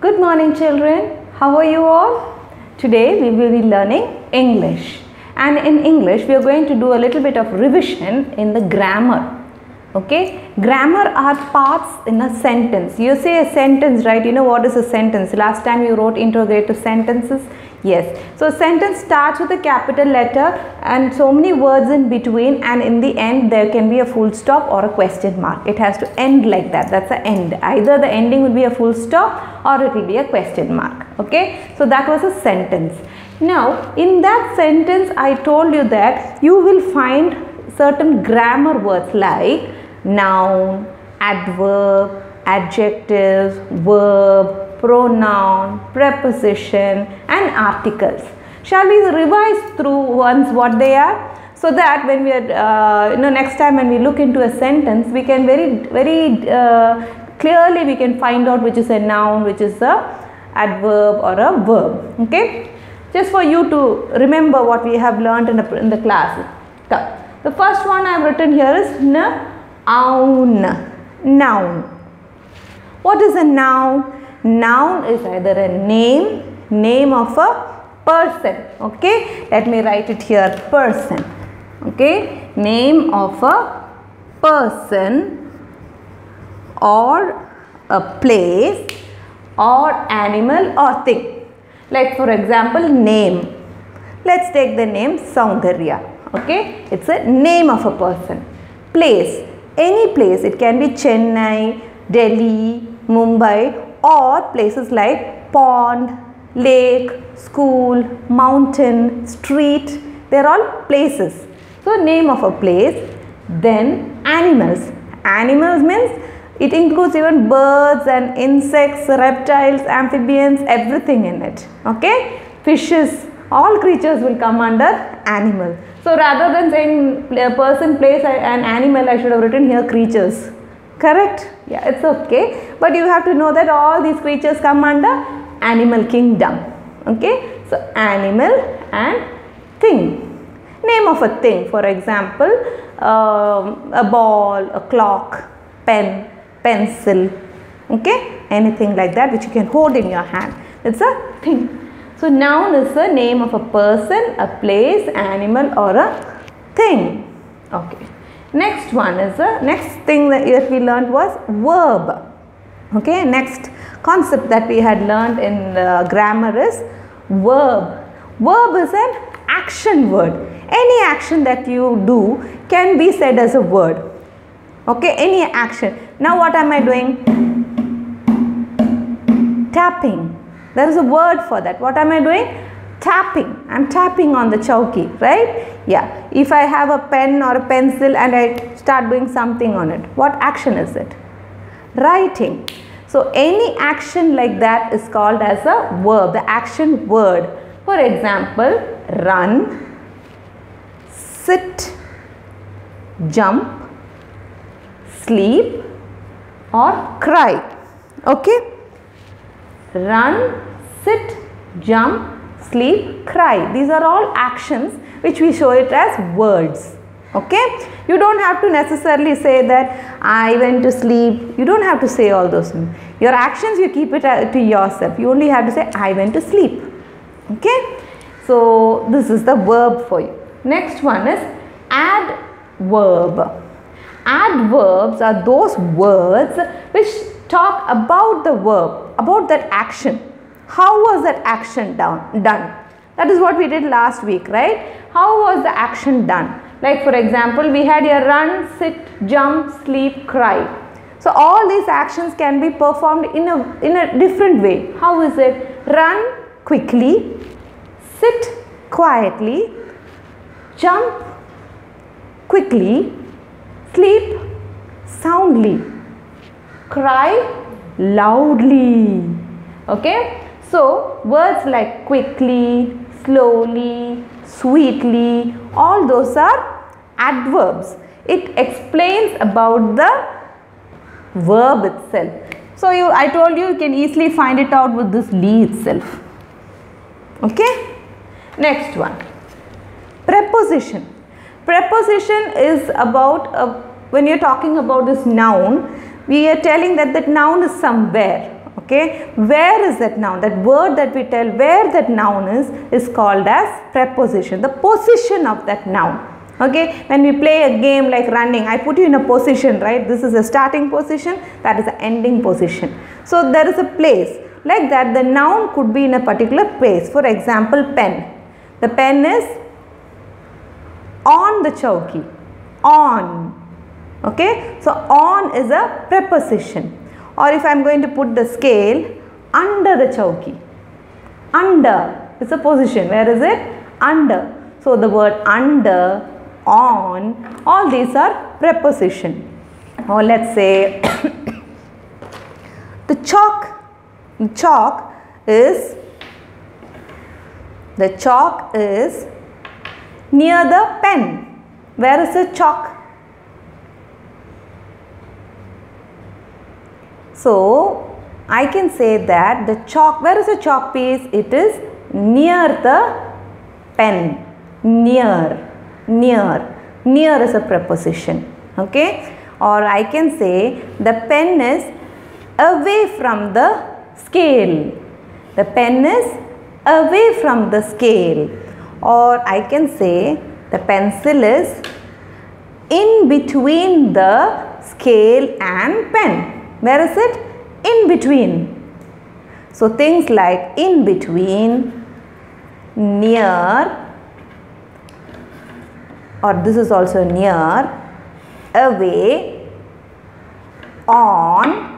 Good morning children. How are you all? Today we will be learning English, and in English we are going to do a little bit of revision in the grammar. Okay, grammar are parts in a sentence. You say a sentence, right? You know what is a sentence? Last time you wrote interrogative sentences. Yes, so a sentence starts with a capital letter and so many words in between, and in the end there can be a full stop or a question mark. It has to end like that. That's the end. Either the ending will be a full stop or it will be a question mark. Okay, so that was a sentence. Now in that sentence I told you that you will find certain grammar words like noun, adverb, adjectives, verb, pronoun, preposition and articles. Shall we revise through once what they are, so that when we are next time when we look into a sentence we can very clearly we can find out which is a noun, which is a adverb or a verb. Okay, just for you to remember what we have learned in the class. The first one I have written here is noun. Noun. What is a noun? Noun is either a name of a person. Okay, let me write it here, person. Okay, name of a person or a place or animal or thing. Like for example, name. Let's take the name Soundarya. Okay, it's a name of a person. Place, any place. It can be Chennai, Delhi, Mumbai, or places like pond, lake, school, mountain, street. They are all places. So name of a place. Then animals. Animals means it includes even birds and insects, reptiles, amphibians, everything in it. Okay, fishes, all creatures will come under animal. So rather than saying a person, place and animal, I should have written here creatures. Correct? Yeah, it's okay. But you have to know that all these creatures come under animal kingdom. Okay, so animal and thing. Name of a thing, for example, a ball, a clock, pen, pencil. Okay, anything like that which you can hold in your hand. It's a thing. So noun is the name of a person, a place, animal or a thing. Okay. Next one is the next thing that we learned was verb. Okay. Next concept that we had learned in grammar is verb. Verb is an action word. Any action that you do can be said as a word. Okay. Any action. Now what am I doing? Tapping. There is a word for that. What am I doing? Tapping. I am tapping on the chowki, right? Yeah. If I have a pen or a pencil and I start doing something on it, what action is it? Writing. So any action like that is called as a verb, the action word. For example, run, sit, jump, sleep or cry. Okay? Run, sit, jump, sleep, cry. These are all actions which we show it as words. Okay? You don't have to necessarily say that I went to sleep. You don't have to say all those things. Your actions you keep it to yourself. You only have to say I went to sleep. Okay? So this is the verb for you. Next one is adverb. Adverbs are those words which talk about the verb, about that action. How was that action done? That is what we did last week, right? How was the action done? Like for example, we had a run, sit, jump, sleep, cry. So all these actions can be performed in a different way. How is it? Run quickly, sit quietly, jump quickly, sleep soundly, cry loudly. Okay? So words like quickly, slowly, sweetly, all those are adverbs. It explains about the verb itself. So I told you can easily find it out with this li itself. Okay? Next one. Preposition. Preposition is about when you are talking about this noun, we are telling that that noun is somewhere. Okay, where is that noun? That word that we tell where that noun is called as preposition, the position of that noun. Okay, when we play a game like running, I put you in a position, right? This is a starting position, that is the ending position. So there is a place. Like that, the noun could be in a particular place. For example, pen. The pen is on the chowki. On. Okay, so on is a preposition. Or if I am going to put the scale under the chowki. Under is a position. Where is it? Under. So the word under, on, all these are preposition. Or let's say the chalk. The chalk is near the pen. Where is the chalk? So I can say that the chalk, where is the chalk piece? It is near the pen. Near is a preposition. Okay, or I can say the pen is away from the scale. The pen is away from the scale. Or I can say the pencil is in between the scale and pen. Where is it? In between. So things like in between, near, or this is also near, away, on.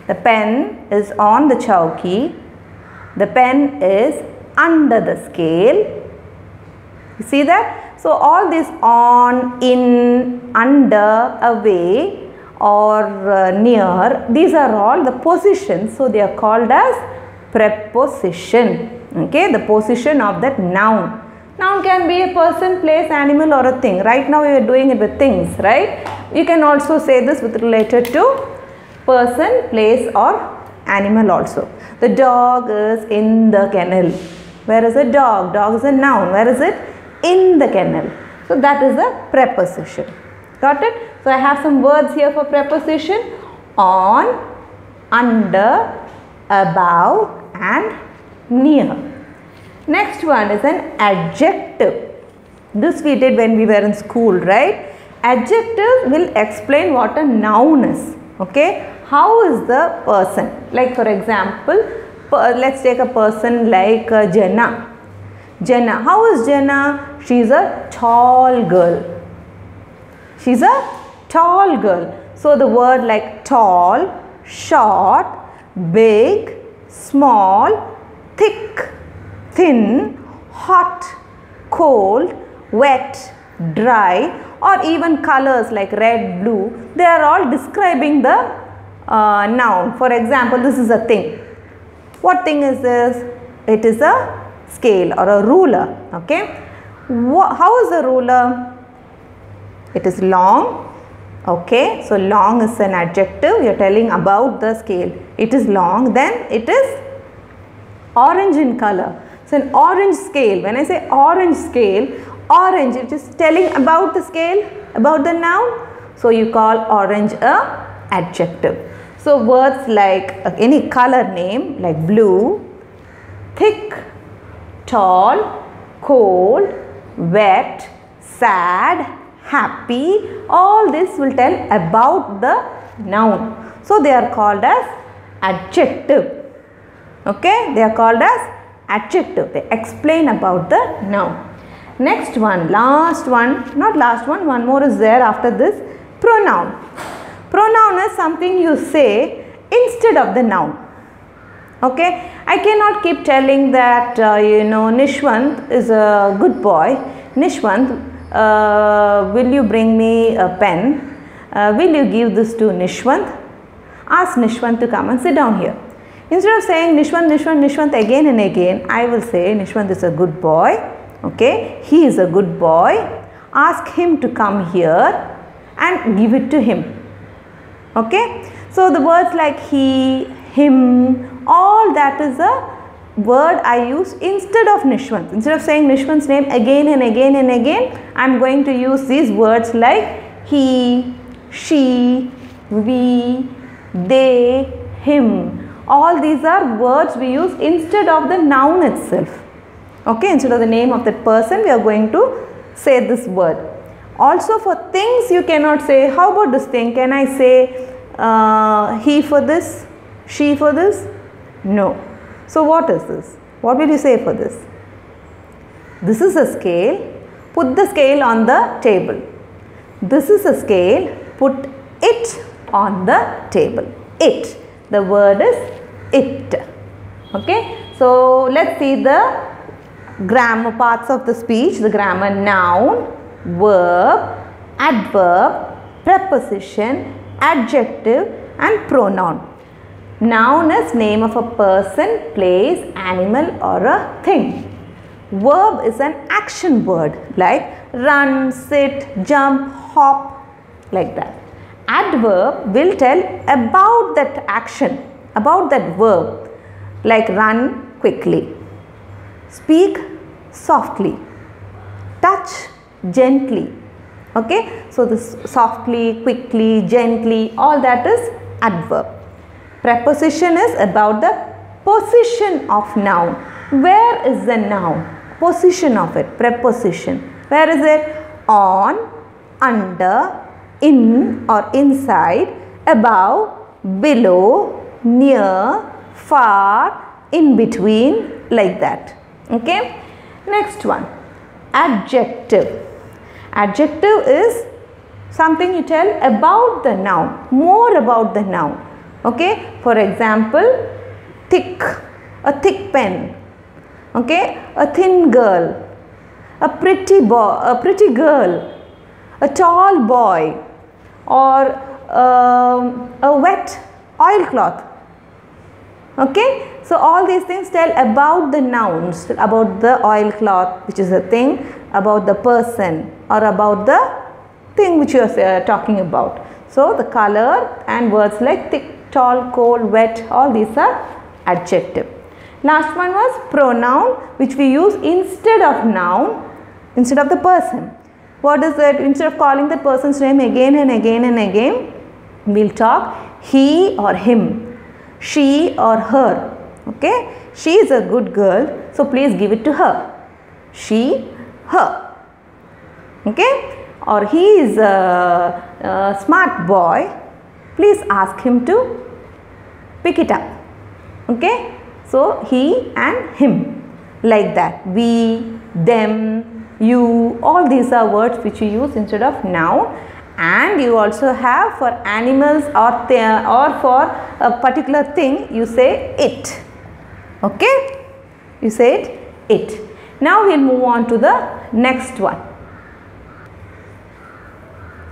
The pen is on the chowki. The pen is under the scale. You see that? So all these on, in, under, away or near, these are all the positions. So they are called as preposition. Okay, the position of that noun. Noun can be a person, place, animal or a thing. Right now we are doing it with things, right? You can also say this with related to person, place or animal also. The dog is in the kennel. Where is the dog? Dog is a noun. Where is it? In the kennel. So that is a preposition. Got it? So I have some words here for preposition. On, under, above and near. Next one is an adjective. This we did when we were in school, right? Adjective will explain what a noun is. Okay? How is the person? Like for example, let's take a person like Jenna. Jenna. How is Jenna? She is a tall girl. She is a tall girl. So the word like tall, short, big, small, thick, thin, hot, cold, wet, dry, or even colors like red, blue, they are all describing the noun. For example, this is a thing. What thing is this? It is a scale or a ruler. Okay. How is the ruler? It is long. Okay. So long is an adjective. You are telling about the scale. It is long. Then it is orange in color. So an orange scale. When I say orange scale, orange, it is telling about the scale, about the noun. So you call orange a adjective. So words like any color name like blue, thick, tall, cold, wet, sad, happy, all this will tell about the noun. So they are called as adjective. Okay, they are called as adjective. They explain about the noun. Next one, last one, not last one, one more is there after this, pronoun. Pronoun is something you say instead of the noun. Okay, I cannot keep telling that Nishwant is a good boy. Nishwant, will you bring me a pen? Will you give this to Nishwant? Ask Nishwant to come and sit down here. Instead of saying Nishwant, Nishwant, Nishwant again and again, I will say Nishwant is a good boy. Okay, he is a good boy. Ask him to come here and give it to him. Okay, so the words like he, him, all that is a word I use instead of Nishwant. Instead of saying Nishwant's name again and again and again, I am going to use these words like he, she, we, they, him. All these are words we use instead of the noun itself. Okay, instead of the name of that person, we are going to say this word. Also for things you cannot say, how about this thing? Can I say he for this, she for this? No. So what is this? What will you say for this? This is a scale. Put the scale on the table. This is a scale. Put it on the table. It. The word is it. Okay. So let's see the grammar parts of the speech. The grammar: noun, verb, adverb, preposition, adjective and pronoun. Noun is name of a person, place, animal or a thing. Verb is an action word like run, sit, jump, hop, like that. Adverb will tell about that action, about that verb, like run quickly, speak softly, touch gently. Okay, so this softly, quickly, gently, all that is adverb. Preposition is about the position of noun. Where is the noun? Position of it. Preposition. Where is it? On, under, in or inside, above, below, near, far, in between, like that. Okay. Next one. Adjective. Adjective is something you tell about the noun, more about the noun. Okay. For example, thick, a thick pen. Okay. A thin girl, a pretty boy, a pretty girl, a tall boy, or a wet oilcloth. Okay. So all these things tell about the nouns, about the oilcloth, which is a thing, about the person, or about the thing which you are talking about. So the color and words like thick, tall, cold, wet, all these are adjective. Last one was pronoun, which we use instead of noun, instead of the person. What is it? Instead of calling the person's name again and again and again, we'll talk he or him, she or her. Okay, she is a good girl, so please give it to her. She, her. Okay, or he is a smart boy, please ask him to pick it up. Okay, so he and him, like that. We, them, you, all these are words which you use instead of noun. And you also have for animals or for a particular thing, you say it. Okay, you say it. Now we'll move on to the next one.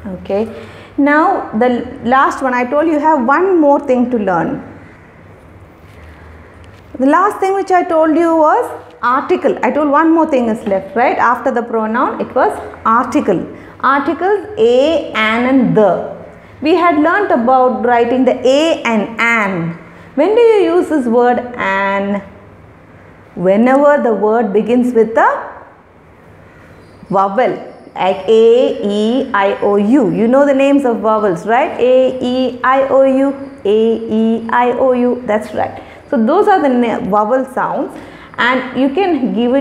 Okay, now the last one, I told you have one more thing to learn. The last thing which I told you was article. I told one more thing is left, right? After the pronoun, it was article. Articles a, an and the. We had learnt about writing the a and an. When do you use this word an? Whenever the word begins with a vowel, like a, e, I, o, u. You know the names of vowels, right? A, e, I, o, u, a, e, I, o, u. That's right. So those are the vowel sounds, and you can give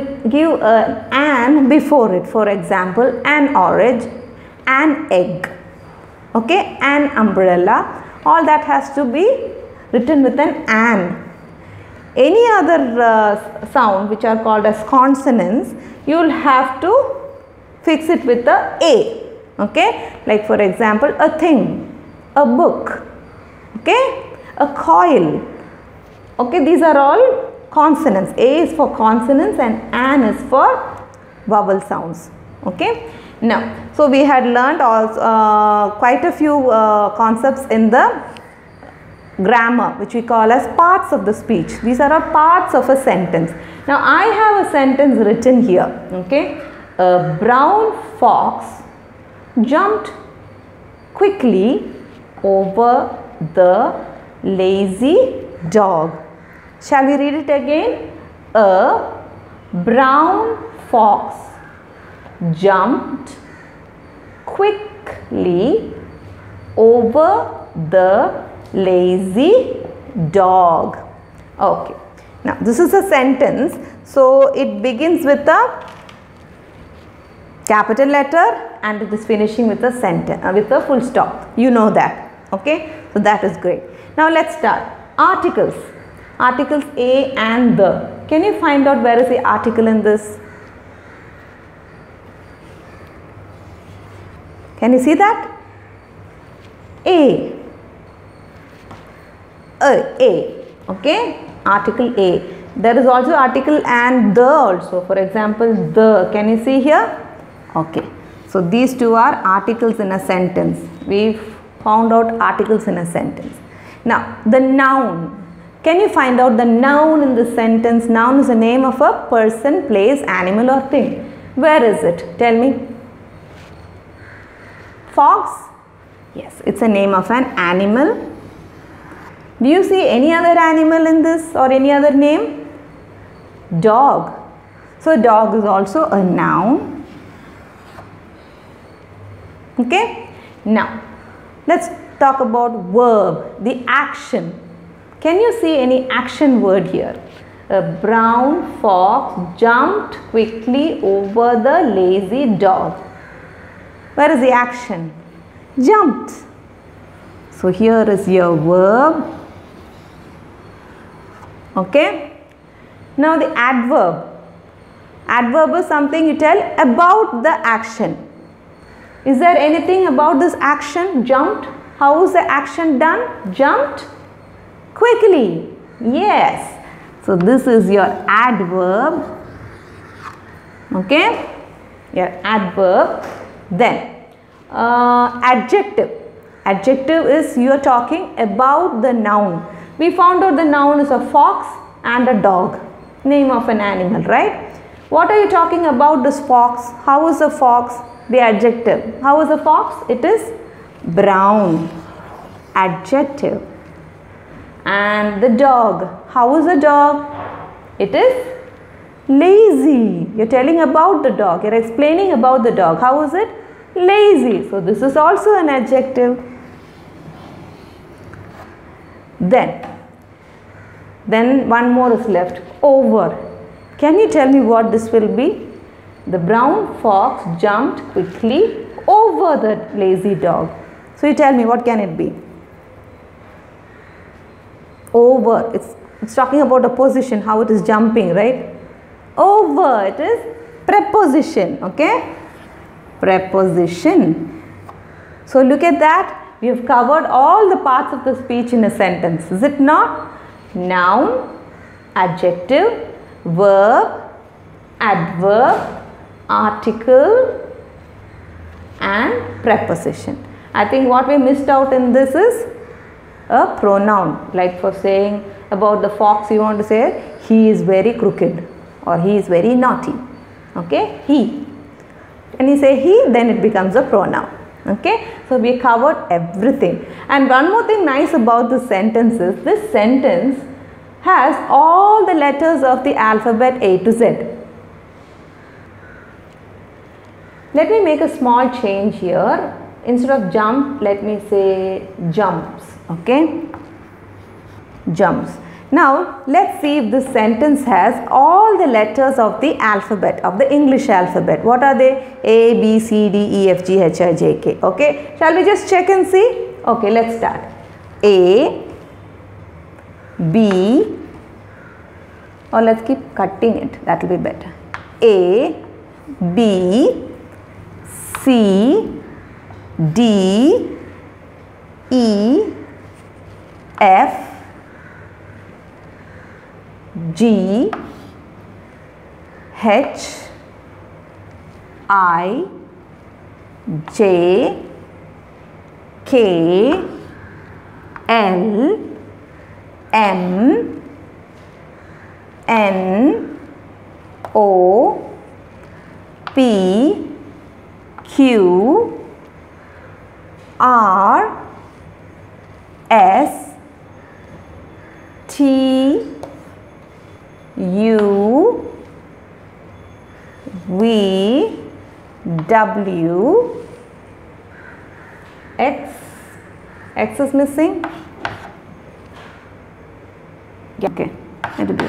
an before it. For example, an orange, an egg, okay, an umbrella. All that has to be written with an. Any other sound which are called as consonants, you will have to fix it with the a. Okay, like for example, a thing, a book, okay, a coil. Okay, these are all consonants. A is for consonants and an is for vowel sounds. Okay. Now, so we had learned also quite a few concepts in the grammar, which we call as parts of the speech. These are all parts of a sentence. Now, I have a sentence written here. Okay. A brown fox jumped quickly over the lazy dog. Shall we read it again? A brown fox jumped quickly over the lazy dog. Okay. Now this is a sentence. So it begins with a capital letter and it is finishing with a sentence with a full stop. You know that. Okay. So that is great. Now let's start. Articles. Articles a and the. Can you find out where is the article in this? Can you see that? A. Okay. Article A. There is also article and the also. For example, the. Can you see here? Okay. So these two are articles in a sentence. We found out articles in a sentence. Now the noun. Can you find out the noun in the sentence? Noun is the name of a person, place, animal or thing. Where is it? Tell me. Fox? Yes, it's a name of an animal. Do you see any other animal in this or any other name? Dog. So dog is also a noun. Okay. Now let's talk about verb, the action. Can you see any action word here? A brown fox jumped quickly over the lazy dog. Where is the action? Jumped. So here is your verb. Okay. Now the adverb. Adverb is something you tell about the action. Is there anything about this action? Jumped. How is the action done? Jumped quickly. Yes. So this is your adverb. Okay. Your adverb. Then adjective. Adjective is you are talking about the noun. We found out the noun is a fox and a dog. Name of an animal, right? What are you talking about this fox? How is the fox? The adjective. How is the fox? It is brown. Adjective. And the dog. How is the dog? It is lazy. You're telling about the dog. You're explaining about the dog. How is it? Lazy. So this is also an adjective. Then one more is left. Over. Can you tell me what this will be? The brown fox jumped quickly over the lazy dog. So you tell me, what can it be? Over. It's talking about a position, how it is jumping, right? Over. It is preposition. Okay? Preposition. So look at that. We have covered all the parts of the speech in a sentence. Is it not? Noun, adjective, verb, adverb, article and preposition. I think what we missed out in this is a pronoun. Like for saying about the fox, you want to say he is very crooked or he is very naughty. Okay? He. When you say he, then it becomes a pronoun. Okay? So we covered everything. And one more thing nice about this sentence is, this sentence has all the letters of the alphabet A to Z. Let me make a small change here. Instead of jump, let me say jumps. Okay? Jumps. Now, let's see if this sentence has all the letters of the alphabet, of the English alphabet. What are they? A, B, C, D, E, F, G, H, I, J, K. Okay? Shall we just check and see? Okay, let's start. A, B, or let's keep cutting it. That will be better. A, B, C, D, E, F, G, H, I, J, K, L, M, N, O, P, Q, R, S, T, U, V, W, X. X is missing. Okay, it will be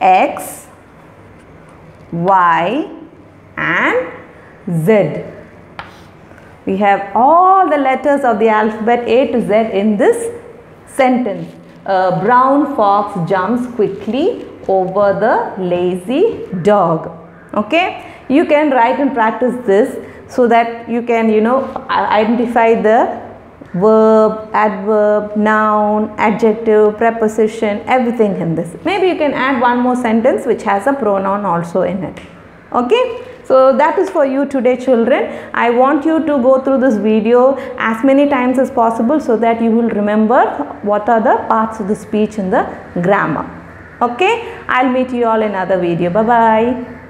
X, Y and Z. We have all the letters of the alphabet A to Z in this sentence. A brown fox jumps quickly over the lazy dog. Okay, you can write and practice this so that you can, identify the verb, adverb, noun, adjective, preposition, everything in this. Maybe you can add one more sentence which has a pronoun also in it. Okay, so that is for you today, children. I want you to go through this video as many times as possible so that you will remember what are the parts of the speech in the grammar. Okay, I'll meet you all in another video. Bye bye.